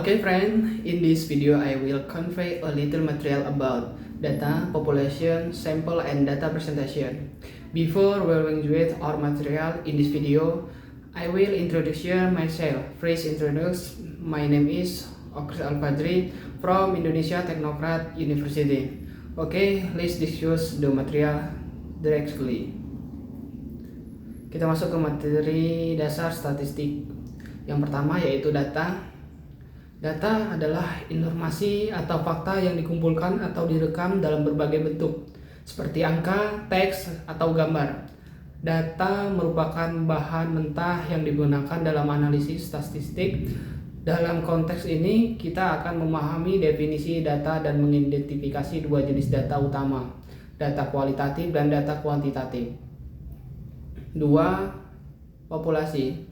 Okay friend, in this video I will convey a little material about data, population, sample, and data presentation. Before delving with our material in this video, I will introduce myself. Please introduce, my name is Okris Al-Fadri from Indonesia Technocrat University. Okay, let's discuss the material directly. Kita masuk ke materi dasar statistik. Yang pertama yaitu data. Data adalah informasi atau fakta yang dikumpulkan atau direkam dalam berbagai bentuk, seperti angka, teks, atau gambar. Data merupakan bahan mentah yang digunakan dalam analisis statistik. Dalam konteks ini, kita akan memahami definisi data dan mengidentifikasi dua jenis data utama, data kualitatif dan data kuantitatif. 2. Populasi.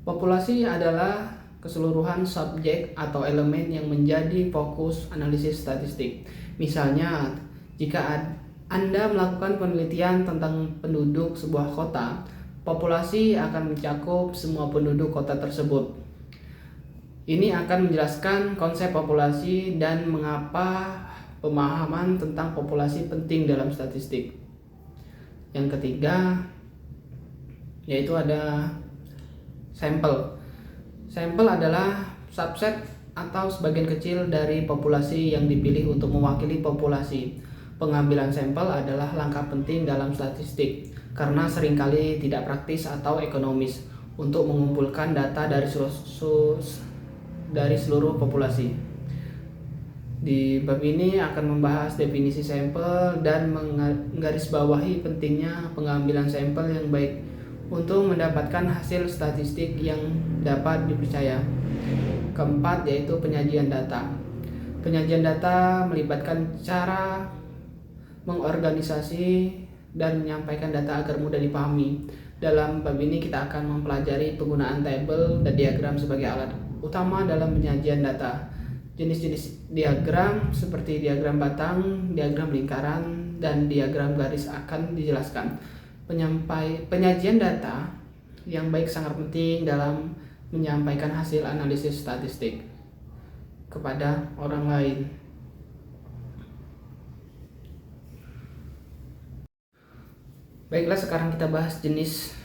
Populasi adalah keseluruhan subjek atau elemen yang menjadi fokus analisis statistik. Misalnya, jika Anda melakukan penelitian tentang penduduk sebuah kota, populasi akan mencakup semua penduduk kota tersebut. Ini akan menjelaskan konsep populasi dan mengapa pemahaman tentang populasi penting dalam statistik. Yang ketiga, yaitu ada sampel. Sampel adalah subset atau sebagian kecil dari populasi yang dipilih untuk mewakili populasi. Pengambilan sampel adalah langkah penting dalam statistik karena seringkali tidak praktis atau ekonomis untuk mengumpulkan data dari seluruh populasi. Di bab ini akan membahas definisi sampel dan menggarisbawahi pentingnya pengambilan sampel yang baik untuk mendapatkan hasil statistik yang dapat dipercaya. Keempat, yaitu penyajian data. Penyajian data melibatkan cara mengorganisasi dan menyampaikan data agar mudah dipahami. Dalam bab ini kita akan mempelajari penggunaan tabel dan diagram sebagai alat utama dalam penyajian data. Jenis-jenis diagram seperti diagram batang, diagram lingkaran, dan diagram garis akan dijelaskan. Penyajian data yang baik sangat penting dalam menyampaikan hasil analisis statistik kepada orang lain. Baiklah, sekarang kita bahas jenis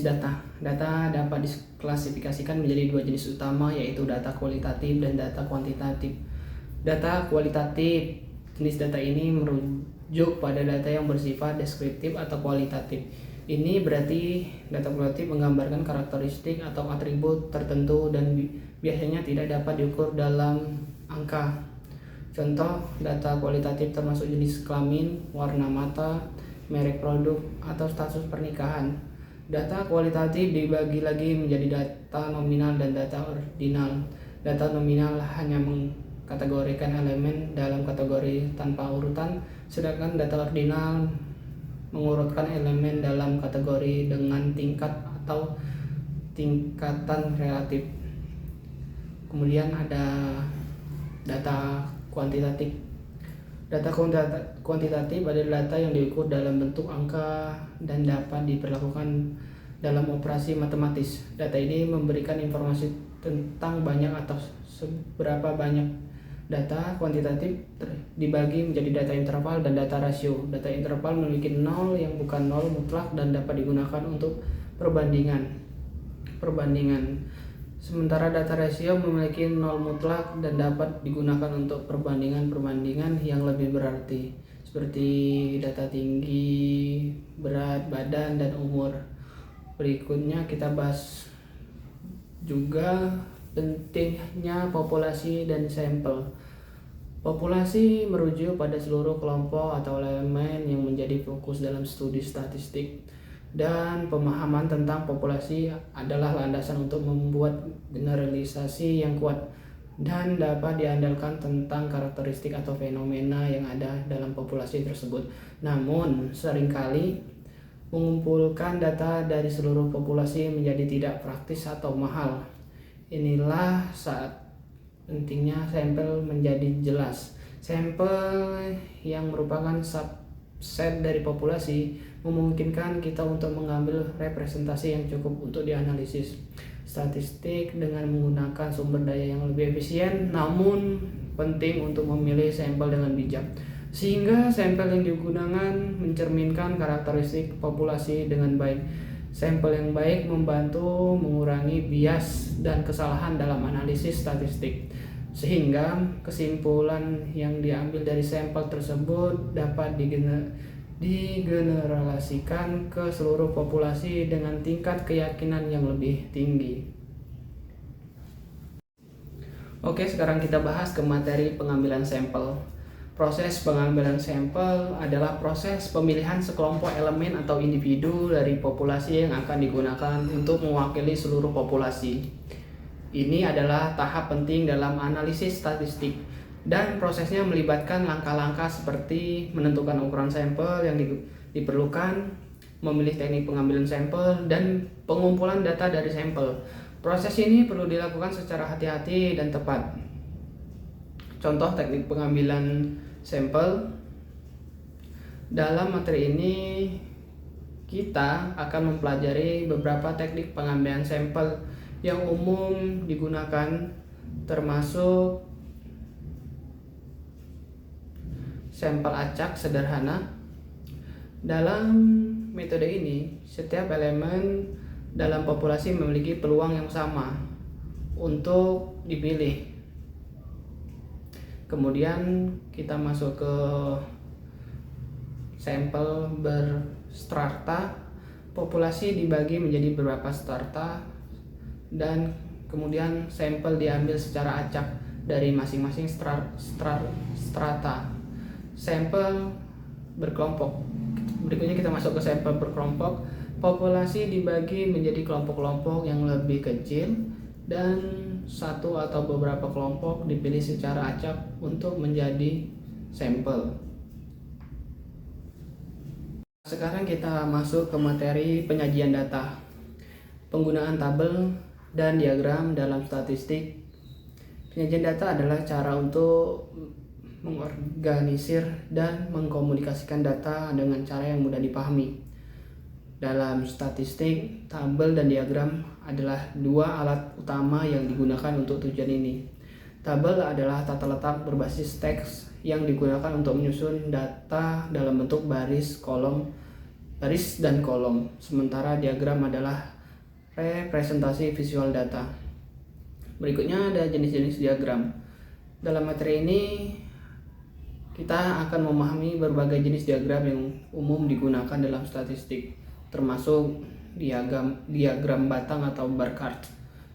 data. Data dapat diklasifikasikan menjadi dua jenis utama, yaitu data kualitatif dan data kuantitatif. Data kualitatif, jenis data ini merujuk pada data yang bersifat deskriptif atau kualitatif. Ini berarti data kualitatif menggambarkan karakteristik atau atribut tertentu dan biasanya tidak dapat diukur dalam angka. Contoh data kualitatif termasuk jenis kelamin, warna mata, merek produk, atau status pernikahan. Data kualitatif dibagi lagi menjadi data nominal dan data ordinal. Data nominal hanya mengkategorikan elemen dalam kategori tanpa urutan, sedangkan data ordinal mengurutkan elemen dalam kategori dengan tingkat atau tingkatan relatif. Kemudian ada data kuantitatif. Data kuantitatif adalah data yang diukur dalam bentuk angka dan dapat diperlakukan dalam operasi matematis. Data ini memberikan informasi tentang banyak atau seberapa banyak. Data kuantitatif dibagi menjadi data interval dan data rasio. Data interval memiliki nol yang bukan nol mutlak dan dapat digunakan untuk perbandingan. Sementara data rasio memiliki nol mutlak dan dapat digunakan untuk perbandingan yang lebih berarti, seperti data tinggi, berat badan, dan umur. Berikutnya kita bahas juga pentingnya populasi dan sampel. Populasi merujuk pada seluruh kelompok atau elemen yang menjadi fokus dalam studi statistik, dan pemahaman tentang populasi adalah landasan untuk membuat generalisasi yang kuat dan dapat diandalkan tentang karakteristik atau fenomena yang ada dalam populasi tersebut. Namun, seringkali mengumpulkan data dari seluruh populasi menjadi tidak praktis atau mahal. Inilah saat pentingnya sampel menjadi jelas. Sampel yang merupakan subset dari populasi memungkinkan kita untuk mengambil representasi yang cukup untuk dianalisis. statistik dengan menggunakan sumber daya yang lebih efisien, namun penting untuk memilih sampel dengan bijak, sehingga sampel yang digunakan mencerminkan karakteristik populasi dengan baik. Sampel yang baik membantu mengurangi bias dan kesalahan dalam analisis statistik, sehingga kesimpulan yang diambil dari sampel tersebut dapat digeneralisasikan ke seluruh populasi dengan tingkat keyakinan yang lebih tinggi. Oke, sekarang kita bahas ke materi pengambilan sampel. Proses pengambilan sampel adalah proses pemilihan sekelompok elemen atau individu dari populasi yang akan digunakan untuk mewakili seluruh populasi. Ini adalah tahap penting dalam analisis statistik, dan prosesnya melibatkan langkah-langkah seperti menentukan ukuran sampel yang diperlukan, memilih teknik pengambilan sampel, dan pengumpulan data dari sampel. Proses ini perlu dilakukan secara hati-hati dan tepat. Contoh teknik pengambilan sampel. Dalam materi ini kita akan mempelajari beberapa teknik pengambilan sampel yang umum digunakan, termasuk sampel acak sederhana. Dalam metode ini, setiap elemen dalam populasi memiliki peluang yang sama untuk dipilih. Kemudian kita masuk ke sampel berstrata. Populasi dibagi menjadi beberapa strata, dan kemudian sampel diambil secara acak dari masing-masing strata. Sampel berkelompok. Berikutnya kita masuk ke sampel berkelompok. Populasi dibagi menjadi kelompok-kelompok yang lebih kecil, dan satu atau beberapa kelompok dipilih secara acak untuk menjadi sampel. Sekarang kita masuk ke materi penyajian data. Penggunaan tabel dan diagram dalam statistik. Penyajian data adalah cara untuk mengorganisir dan mengkomunikasikan data dengan cara yang mudah dipahami. Dalam statistik, tabel dan diagram adalah dua alat utama yang digunakan untuk tujuan ini. Tabel adalah tata letak berbasis teks yang digunakan untuk menyusun data dalam bentuk baris dan kolom, sementara diagram adalah representasi visual data. Berikutnya ada jenis-jenis diagram. Dalam materi ini kita akan memahami berbagai jenis diagram yang umum digunakan dalam statistik, termasuk diagram batang atau bar chart.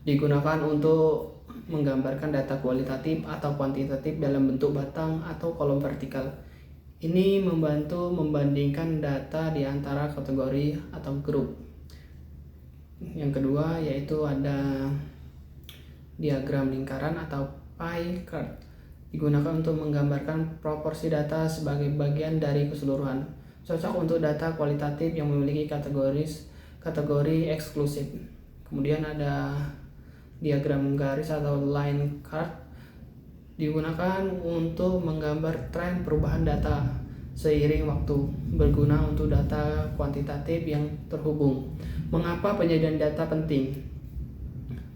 Digunakan untuk menggambarkan data kualitatif atau kuantitatif dalam bentuk batang atau kolom vertikal. Ini membantu membandingkan data di antara kategori atau grup. Yang kedua yaitu ada diagram lingkaran atau pie chart. Digunakan untuk menggambarkan proporsi data sebagai bagian dari keseluruhan. Cocok untuk data kualitatif yang memiliki kategori eksklusif. Kemudian ada diagram garis atau line chart. Digunakan untuk menggambar tren perubahan data seiring waktu, berguna untuk data kuantitatif yang terhubung. Mengapa penyajian data penting?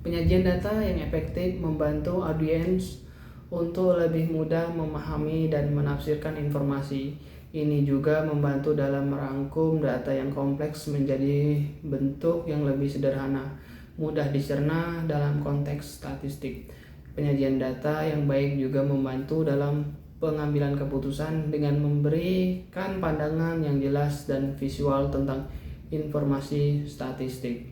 Penyajian data yang efektif membantu audiens untuk lebih mudah memahami dan menafsirkan informasi. Ini juga membantu dalam merangkum data yang kompleks menjadi bentuk yang lebih sederhana, mudah dicerna dalam konteks statistik. Penyajian data yang baik juga membantu dalam pengambilan keputusan dengan memberikan pandangan yang jelas dan visual tentang informasi statistik.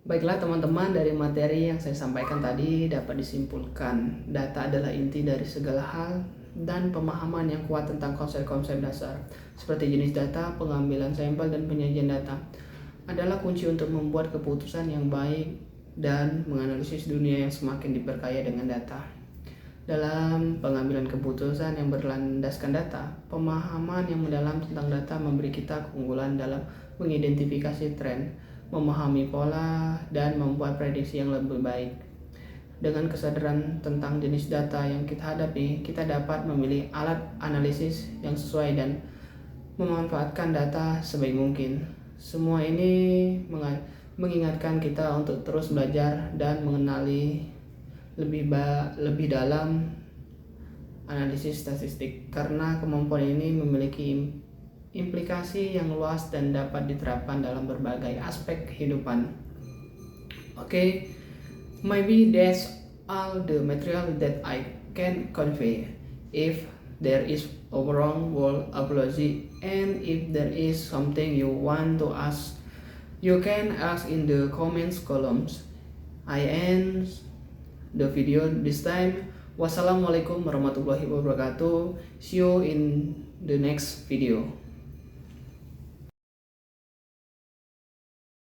Baiklah teman-teman, dari materi yang saya sampaikan tadi dapat disimpulkan data adalah inti dari segala hal, dan pemahaman yang kuat tentang konsep-konsep dasar seperti jenis data, pengambilan sampel, dan penyajian data adalah kunci untuk membuat keputusan yang baik dan menganalisis dunia yang semakin diperkaya dengan data. Dalam pengambilan keputusan yang berlandaskan data, pemahaman yang mendalam tentang data memberi kita keunggulan dalam mengidentifikasi tren, memahami pola, dan membuat prediksi yang lebih baik. Dengan kesadaran tentang jenis data yang kita hadapi, kita dapat memilih alat analisis yang sesuai dan memanfaatkan data sebaik mungkin. Semua ini mengingatkan kita untuk terus belajar dan mengenali lebih dalam analisis statistik, karena kemampuan ini memiliki implikasi yang luas dan dapat diterapkan dalam berbagai aspek kehidupan. Okay, maybe that's all the material that I can convey. If there is a wrong word, apology, and if there is something you want to ask, you can ask in the comments columns. I end the video this time. Wassalamualaikum warahmatullahi wabarakatuh. See you in the next video.